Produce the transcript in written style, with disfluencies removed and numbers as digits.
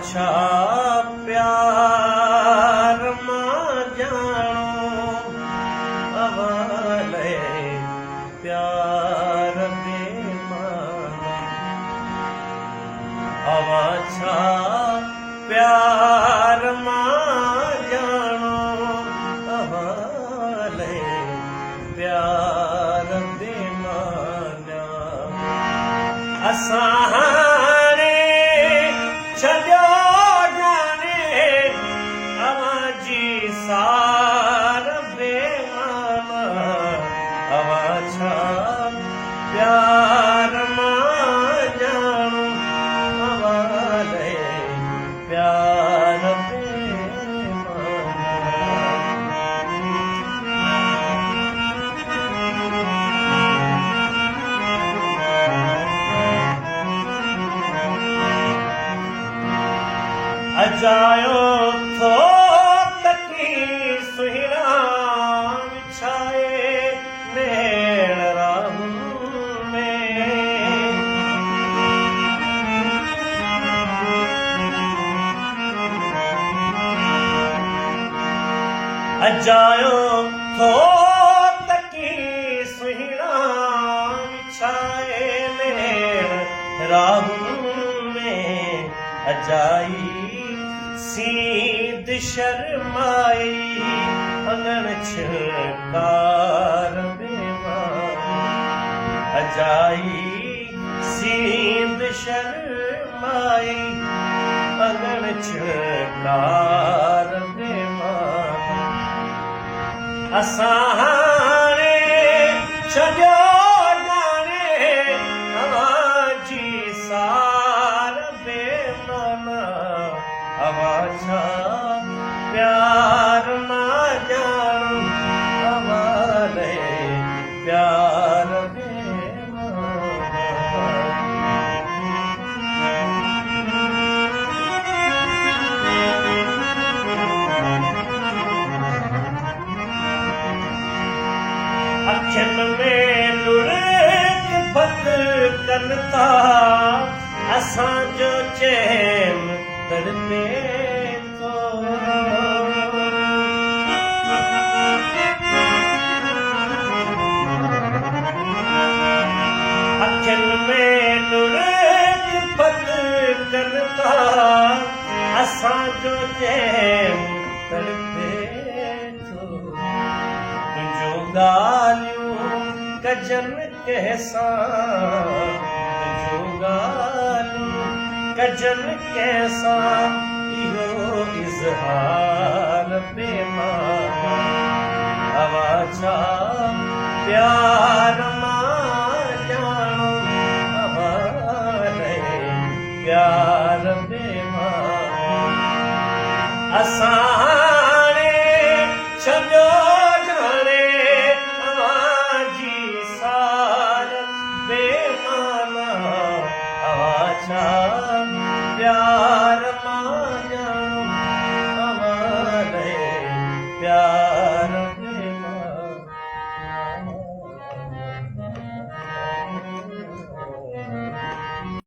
छा प्यार मां जानो अवाले प्यार बेमाना अवा छा प्यार मां जानो अवाले प्यार बेमाना असां हाणे छॾियो जाने अवां जी सार बेमाना अवां छा प्यार मां जानो अवाले प्यार अजायो थो तकी सुहिणा विछाए नेण राह में अजायो थो तकी सुहिणा विछाए नेण राह में अजाई सीद शर्माई अंगण छकार बेमाना अजाई सीद शर्माई अंगण छकार बेमाना असां हाणे छॾियो जाने अवां जी सार बेमाना अवां छा प्यार मां जानो अवाले प्यार अखियुनि में लुढ़क फत कनि था असांजो चैन तड़पे तो अखियुनि में लुढ़क फत कनि था असांजो चैन तड़पे तो तुंहिंजो ॻाल्हियूं कजनि कंहिंसां तुंहिंजो ॻाल्हियूं कजनि कंहिंसां इहो इज़हार बेमाना अवां छा प्यार मां जानो अवाले प्यार बेमाना असां हाणे छॾियो जाने अवां जी सार बेमाना अवां छा प्यार